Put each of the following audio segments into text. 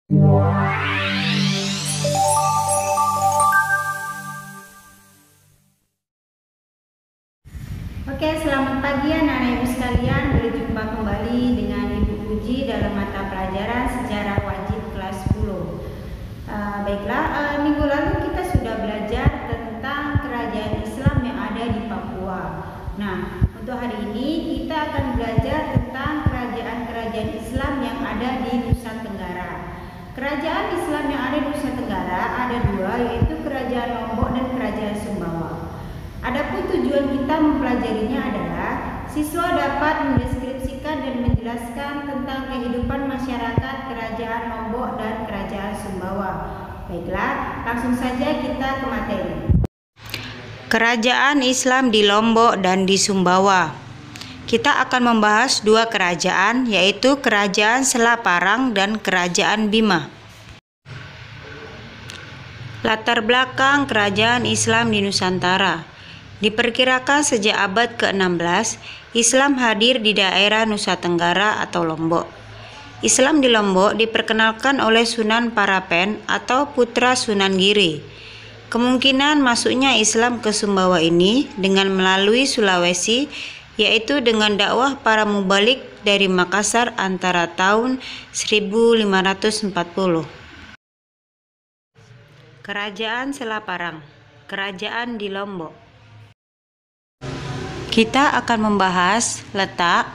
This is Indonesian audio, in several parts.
Oke, selamat pagi anak-anak ibu sekalian. Berjumpa kembali dengan Ibu Puji dalam mata pelajaran Sejarah Wajib kelas 10. Baiklah, minggu lalu kita sudah belajar tentang kerajaan Islam yang ada di Papua. Nah, untuk hari ini kita akan belajar tentang kerajaan-kerajaan Islam yang ada di Nusa Tenggara. Kerajaan Islam yang ada di Nusa Tenggara ada dua, yaitu Kerajaan Lombok dan Kerajaan Sumbawa. Adapun tujuan kita mempelajarinya adalah siswa dapat mendeskripsikan dan menjelaskan tentang kehidupan masyarakat Kerajaan Lombok dan Kerajaan Sumbawa. Baiklah, langsung saja kita ke materi. Kerajaan Islam di Lombok dan di Sumbawa. Kita akan membahas dua kerajaan, yaitu Kerajaan Selaparang dan Kerajaan Bima. Latar belakang Kerajaan Islam di Nusantara. Diperkirakan sejak abad ke-16, Islam hadir di daerah Nusa Tenggara atau Lombok. Islam di Lombok diperkenalkan oleh Sunan Parapen atau putra Sunan Giri. Kemungkinan masuknya Islam ke Sumbawa ini dengan melalui Sulawesi, yaitu dengan dakwah para mubalik dari Makassar antara tahun 1540. Kerajaan Selaparang, Kerajaan di Lombok. Kita akan membahas letak,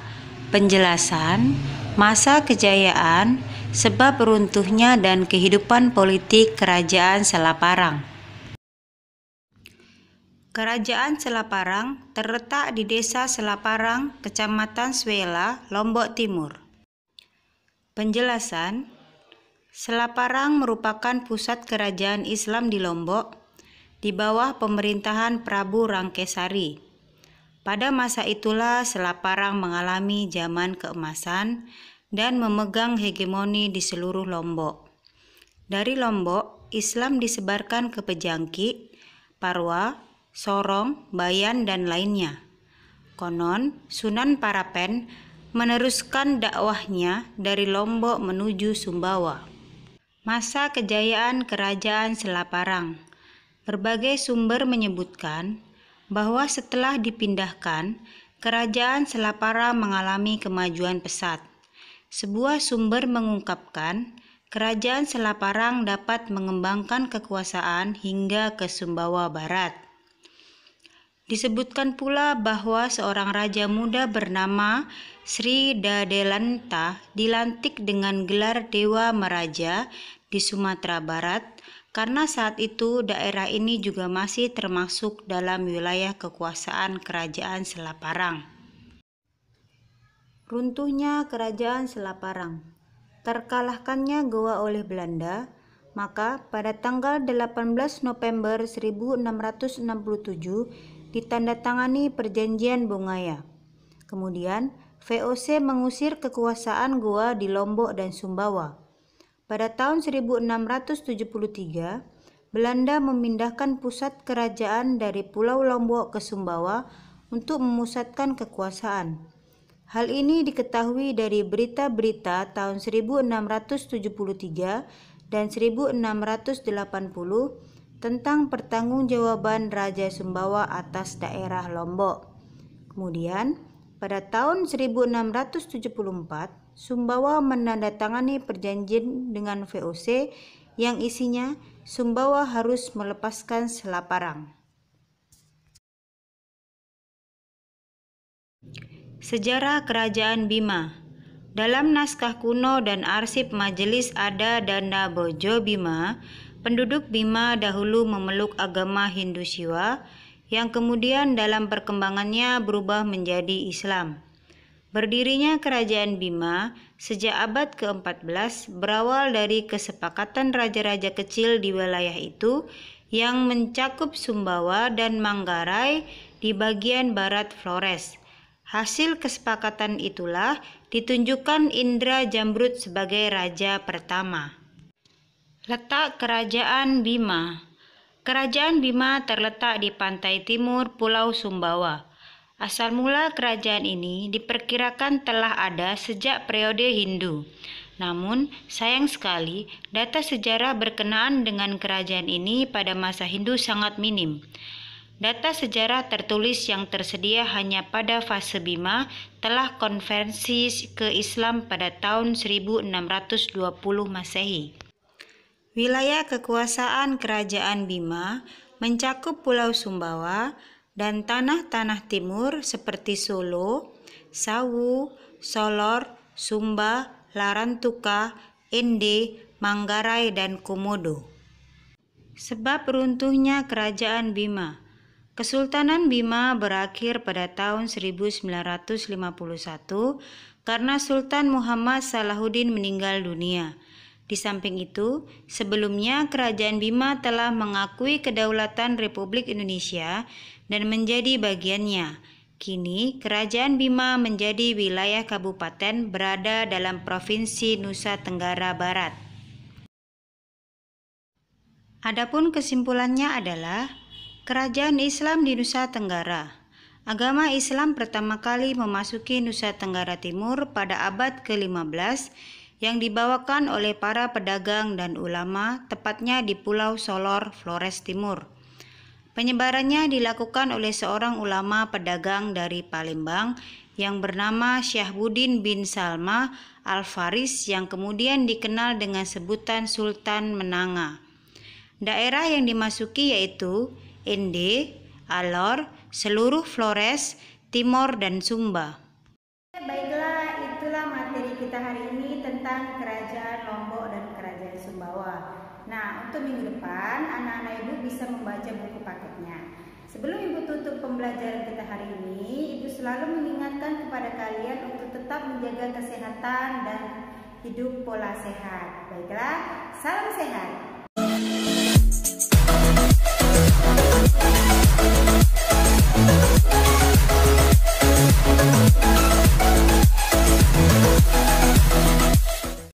penjelasan, masa kejayaan, sebab runtuhnya dan kehidupan politik Kerajaan Selaparang. Kerajaan Selaparang terletak di Desa Selaparang, Kecamatan Suela, Lombok Timur. Penjelasan: Selaparang merupakan pusat kerajaan Islam di Lombok di bawah pemerintahan Prabu Rangkesari. Pada masa itulah Selaparang mengalami zaman keemasan dan memegang hegemoni di seluruh Lombok. Dari Lombok, Islam disebarkan ke Pejangkik, Parwa, Sorong, Bayan, dan lainnya. Konon, Sunan Parapen meneruskan dakwahnya dari Lombok menuju Sumbawa. Masa kejayaan Kerajaan Selaparang. Berbagai sumber menyebutkan bahwa setelah dipindahkan, Kerajaan Selaparang mengalami kemajuan pesat. Sebuah sumber mengungkapkan, Kerajaan Selaparang dapat mengembangkan kekuasaan hingga ke Sumbawa Barat. Disebutkan pula bahwa seorang raja muda bernama Sri Dadelanta dilantik dengan gelar Dewa Meraja di Sumatera Barat, karena saat itu daerah ini juga masih termasuk dalam wilayah kekuasaan Kerajaan Selaparang. Runtuhnya Kerajaan Selaparang. Terkalahkannya Goa oleh Belanda, maka pada tanggal 18 November 1667 ditandatangani Perjanjian Bongaya. Kemudian VOC mengusir kekuasaan Goa di Lombok dan Sumbawa. Pada tahun 1673, Belanda memindahkan pusat kerajaan dari Pulau Lombok ke Sumbawa untuk memusatkan kekuasaan. Hal ini diketahui dari berita-berita tahun 1673 dan 1680 tentang pertanggungjawaban Raja Sumbawa atas daerah Lombok. Kemudian, pada tahun 1674, Sumbawa menandatangani perjanjian dengan VOC yang isinya Sumbawa harus melepaskan Selaparang. Sejarah Kerajaan Bima. Dalam naskah kuno dan arsip Majelis Ada Danda Bojo Bima, penduduk Bima dahulu memeluk agama Hindu Siwa yang kemudian dalam perkembangannya berubah menjadi Islam. Berdirinya Kerajaan Bima sejak abad ke-14 berawal dari kesepakatan raja-raja kecil di wilayah itu yang mencakup Sumbawa dan Manggarai di bagian barat Flores. Hasil kesepakatan itulah ditunjukkan Indra Jamrud sebagai raja pertama. Letak Kerajaan Bima. Kerajaan Bima terletak di pantai timur Pulau Sumbawa. Asal mula kerajaan ini diperkirakan telah ada sejak periode Hindu. Namun, sayang sekali, data sejarah berkenaan dengan kerajaan ini pada masa Hindu sangat minim. Data sejarah tertulis yang tersedia hanya pada fase Bima telah konversi ke Islam pada tahun 1620 Masehi. Wilayah kekuasaan Kerajaan Bima mencakup Pulau Sumbawa dan tanah-tanah timur seperti Solo, Sawu, Solor, Sumba, Larantuka, Ende, Manggarai, dan Komodo. Sebab runtuhnya Kerajaan Bima. Kesultanan Bima berakhir pada tahun 1951 karena Sultan Muhammad Salahuddin meninggal dunia. Di samping itu, sebelumnya Kerajaan Bima telah mengakui kedaulatan Republik Indonesia dan menjadi bagiannya. Kini, Kerajaan Bima menjadi wilayah kabupaten berada dalam Provinsi Nusa Tenggara Barat. Adapun kesimpulannya adalah Kerajaan Islam di Nusa Tenggara. Agama Islam pertama kali memasuki Nusa Tenggara Timur pada abad ke-15 yang dibawakan oleh para pedagang dan ulama, tepatnya di Pulau Solor, Flores Timur. Penyebarannya dilakukan oleh seorang ulama pedagang dari Palembang yang bernama Syahbudin bin Salma Al-Faris yang kemudian dikenal dengan sebutan Sultan Menanga. Daerah yang dimasuki yaitu Ende, Alor, seluruh Flores, Timor, dan Sumba. Baiklah, itulah materi kita hari ini tentang Kerajaan Lombok dan Kerajaan Sumbawa. Nah, untuk minggu depan, anak-anak ibu bisa membaca buku paketnya. Sebelum ibu tutup pembelajaran kita hari ini, ibu selalu mengingatkan kepada kalian untuk tetap menjaga kesehatan dan hidup pola sehat. Baiklah, salam sehat.